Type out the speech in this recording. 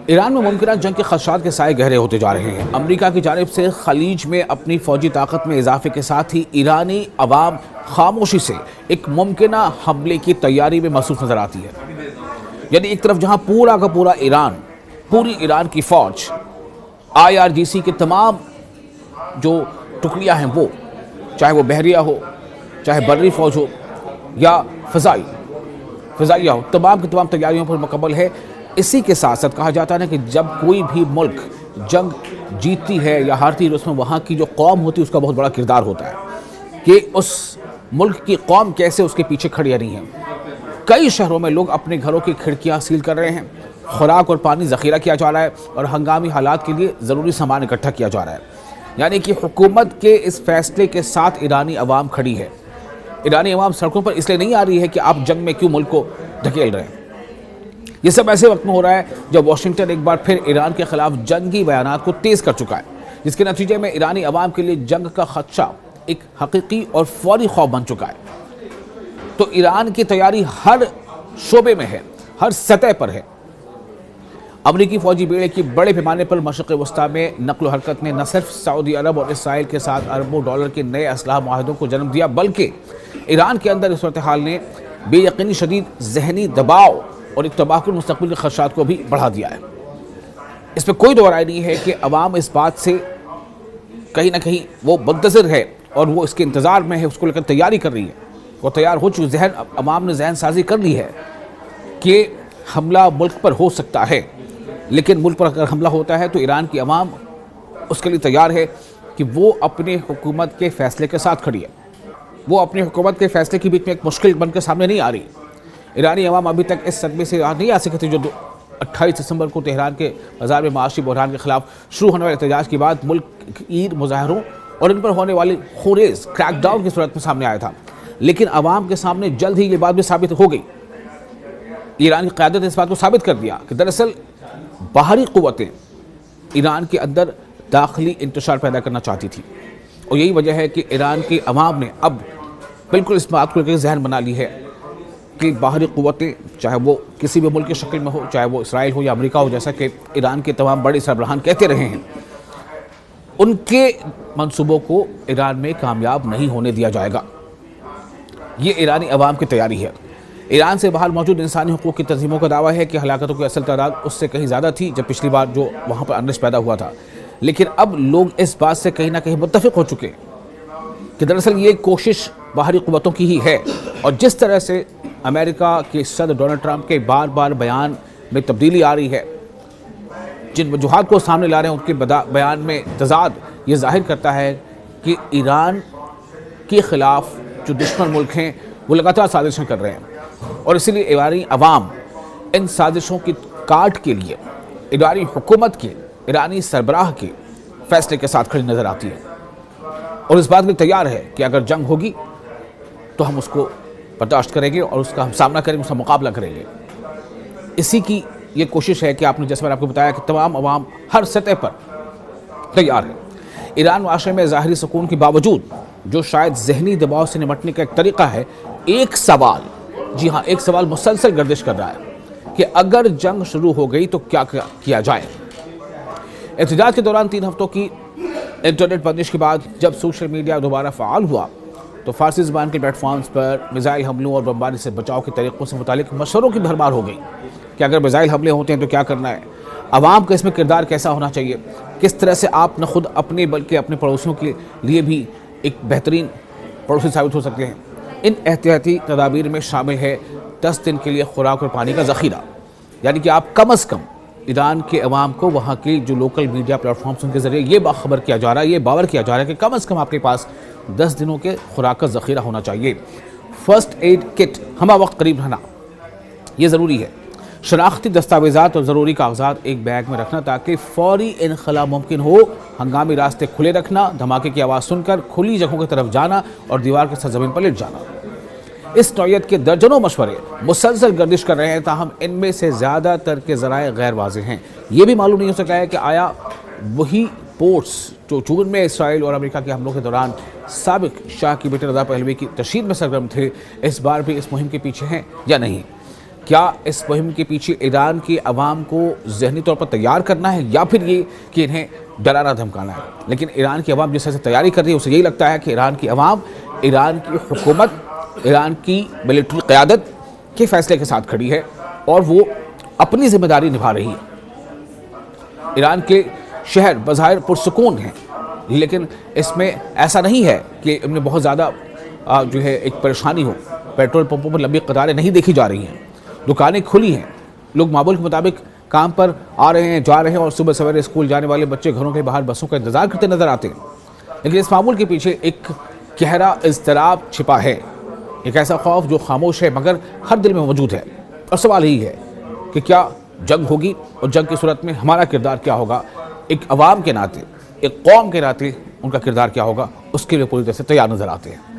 ایران میں ممکنہ جنگ کے خدشات کے سائے گہرے ہوتے جا رہے ہیں۔ امریکہ کی جانب سے خلیج میں اپنی فوجی طاقت میں اضافے کے ساتھ ہی ایرانی عوام خاموشی سے ایک ممکنہ حملے کی تیاری میں مصروف نظر آتی ہے۔ یعنی ایک طرف جہاں پورا کا پورا پوری ایران کی فوج IRGC کے تمام جو ٹکڑیاں ہیں وہ چاہے وہ بحریہ ہو، چاہے بری فوج ہو یا فضائیہ ہو، تمام کی تمام تیاریوں پر مکمل ہے۔ اسی کے ساتھ ساتھ کہا جاتا ہے کہ جب کوئی بھی ملک جنگ جیتتی ہے یا ہارتی ہے، اس میں وہاں کی جو قوم ہوتی ہے اس کا بہت بڑا کردار ہوتا ہے کہ اس ملک کی قوم کیسے اس کے پیچھے کھڑی رہی ہیں۔ کئی شہروں میں لوگ اپنے گھروں کی کھڑکیاں سیل کر رہے ہیں، خوراک اور پانی ذخیرہ کیا جا رہا ہے اور ہنگامی حالات کے لیے ضروری سامان اکٹھا کیا جا رہا ہے۔ یعنی کہ حکومت کے اس فیصلے کے ساتھ ایرانی عوام کھڑی ہے۔ ایرانی عوام سڑکوں پر اس لیے نہیں آ رہی ہے کہ آپ جنگ میں کیوں ملک کو دھکیل رہے ہیں۔ یہ سب ایسے وقت میں ہو رہا ہے جب واشنگٹن ایک بار پھر ایران کے خلاف جنگی بیانات کو تیز کر چکا ہے، جس کے نتیجے میں ایرانی عوام کے لیے جنگ کا خدشہ ایک حقیقی اور فوری خوف بن چکا ہے۔ تو ایران کی تیاری ہر شعبے میں ہے، ہر سطح پر ہے۔ امریکی فوجی بیڑے کی بڑے پیمانے پر مشرق وسطیٰ میں نقل و حرکت نے نہ صرف سعودی عرب اور اسرائیل کے ساتھ اربوں ڈالر کے نئے اسلحہ معاہدوں کو جنم دیا، بلکہ ایران کے اندر اس صورتحال نے بے یقینی شدید ذہنی دباؤ اور ایک تباہ کن مستقبل کے خدشات کو بھی بڑھا دیا ہے۔ اس پہ کوئی دو رائے نہیں ہے کہ عوام اس بات سے کہیں نہ کہیں وہ منتظر ہے اور وہ اس کے انتظار میں ہے، اس کو لے کر تیاری کر رہی ہے، وہ تیار ہو چکی، عوام نے ذہن سازی کر لی ہے کہ حملہ ملک پر ہو سکتا ہے، لیکن ملک پر اگر حملہ ہوتا ہے تو ایران کی عوام اس کے لیے تیار ہے کہ وہ اپنے حکومت کے فیصلے کے ساتھ کھڑی ہے۔ وہ اپنی حکومت کے فیصلے کے بیچ میں ایک مشکل بن کے سامنے نہیں آ رہی۔ ایرانی عوام ابھی تک اس صدمے سے نہیں آ سکتی جو 28 دسمبر کو تہران کے بازار میں معاشی بحران کے خلاف شروع ہونے والے احتجاج کے بعد ملک عید مظاہروں اور ان پر ہونے والی خوریز کریک ڈاؤن کی صورت میں سامنے آیا تھا، لیکن عوام کے سامنے جلد ہی یہ بات بھی ثابت ہو گئی۔ ایران کی قیادت نے اس بات کو ثابت کر دیا کہ دراصل باہری قوتیں ایران کے اندر داخلی انتشار پیدا کرنا چاہتی تھی، اور یہی وجہ ہے کہ ایران کی عوام نے اب بالکل اس بات کو لے کر ذہن بنا لی ہے کہ باہری قوتیں چاہے وہ کسی بھی ملک کی شکل میں ہو، چاہے وہ اسرائیل ہو یا امریکہ ہو، جیسا کہ ایران کے تمام بڑے سربراہان کہتے رہے ہیں، ان کے منصوبوں کو ایران میں کامیاب نہیں ہونے دیا جائے گا۔ یہ ایرانی عوام کی تیاری ہے۔ ایران سے باہر موجود انسانی حقوق کی تنظیموں کا دعویٰ ہے کہ ہلاکتوں کی اصل تعداد اس سے کہیں زیادہ تھی جب پچھلی بار جو وہاں پر انرس پیدا ہوا تھا، لیکن اب لوگ اس بات سے کہیں نہ کہیں متفق ہو چکے کہ دراصل یہ کوشش باہری قوتوں کی ہی ہے، اور جس طرح سے امریکہ کے صدر ڈونلڈ ٹرمپ کے بار بار بیان میں تبدیلی آ رہی ہے، جن وجوہات کو سامنے لا رہے ہیں ان کے بیان میں تضاد یہ ظاہر کرتا ہے کہ ایران کے خلاف جو دشمن ملک ہیں وہ لگاتار سازشیں کر رہے ہیں، اور اسی لیے ایرانی عوام ان سازشوں کی کاٹ کے لیے ایرانی حکومت کے، ایرانی سربراہ کے فیصلے کے ساتھ کھڑی نظر آتی ہے، اور اس بات میں تیار ہے کہ اگر جنگ ہوگی تو ہم اس کو برداشت کریں گے اور اس کا ہم سامنا کریں گے، اس کا مقابلہ کریں گے۔ اسی کی یہ کوشش ہے کہ آپ نے جیسے میں نے آپ کو بتایا کہ تمام عوام ہر سطح پر تیار ہے۔ ایران معاشرے میں ظاہری سکون کے باوجود جو شاید ذہنی دباؤ سے نمٹنے کا ایک طریقہ ہے، ایک سوال، جی ہاں ایک سوال مسلسل گردش کر رہا ہے کہ اگر جنگ شروع ہو گئی تو کیا کیا جائے۔ احتجاج کے دوران 3 ہفتوں کی انٹرنیٹ بندش کے بعد جب سوشل میڈیا دوبارہ فعال ہوا تو فارسی زبان کے پلیٹ فارمز پر میزائل حملوں اور بمباری سے بچاؤ کے طریقوں سے متعلق مشوروں کی بھرمار ہو گئی کہ اگر میزائل حملے ہوتے ہیں تو کیا کرنا ہے، عوام کا اس میں کردار کیسا ہونا چاہیے، کس طرح سے آپ نہ خود اپنے بلکہ اپنے پڑوسیوں کے لیے بھی ایک بہترین پڑوسی ثابت ہو سکتے ہیں۔ ان احتیاطی تدابیر میں شامل ہے 10 دن کے لیے خوراک اور پانی کا ذخیرہ، یعنی کہ آپ کم از کم ایران کے عوام کو وہاں کے جو لوکل میڈیا پلیٹ فارمز کے ذریعے یہ باخبر کیا جا رہا ہے، یہ باور کیا جا رہا ہے کہ کم از کم آپ کے پاس 10 دنوں کے خوراک کا ذخیرہ ہونا چاہیے۔ فرسٹ ایڈ کٹ ہمہ وقت قریب رہنا یہ ضروری ہے۔ شناختی دستاویزات اور ضروری کاغذات ایک بیگ میں رکھنا تاکہ فوری انخلاء ممکن ہو، ہنگامی راستے کھلے رکھنا، دھماکے کی آواز سن کر کھلی جگہوں کی طرف جانا اور دیوار کے ساتھ زمین پر لیٹ جانا۔ اس نوعیت کے درجنوں مشورے مسلسل گردش کر رہے ہیں، تاہم ان میں سے زیادہ تر کے ذرائع غیر واضح ہیں۔ یہ بھی معلوم نہیں ہو سکا ہے کہ آیا وہی پورٹس جو جون میں اسرائیل اور امریکہ کے حملوں کے دوران سابق شاہ کی بیٹے رضا پہلوی کی تشہیر میں سرگرم تھے، اس بار بھی اس مہم کے پیچھے ہیں یا نہیں۔ کیا اس مہم کے پیچھے ایران کی عوام کو ذہنی طور پر تیار کرنا ہے یا پھر یہ کہ انہیں ڈرانا دھمکانا ہے؟ لیکن ایران کی عوام جس طرح سے تیاری کر رہی ہے اسے یہی لگتا ہے کہ ایران کی عوام ایران کی حکومت، ایران کی ملٹری قیادت کے فیصلے کے ساتھ کھڑی ہے اور وہ اپنی ذمہ داری نبھا رہی ہے۔ ایران کے شہر بظاہر پرسکون ہیں، لیکن اس میں ایسا نہیں ہے کہ ان میں بہت زیادہ جو ہے ایک پریشانی ہو۔ پیٹرول پمپوں پر لمبی قطاریں نہیں دیکھی جا رہی ہیں، دکانیں کھلی ہیں، لوگ معمول کے مطابق کام پر آ رہے ہیں، جا رہے ہیں، اور صبح سویرے اسکول جانے والے بچے گھروں کے باہر بسوں کا انتظار کرتے نظر آتے ہیں۔ لیکن اس معمول کے پیچھے ایک گہرا اضطراب چھپا ہے، ایک ایسا خوف جو خاموش ہے مگر ہر دل میں موجود ہے۔ اور سوال یہی ہے کہ کیا جنگ ہوگی، اور جنگ کی صورت میں ہمارا کردار کیا ہوگا؟ ایک عوام کے ناطے، ایک قوم کے ناطے ان کا کردار کیا ہوگا؟ اس کے لیے پوری طرح سے تیار نظر آتے ہیں۔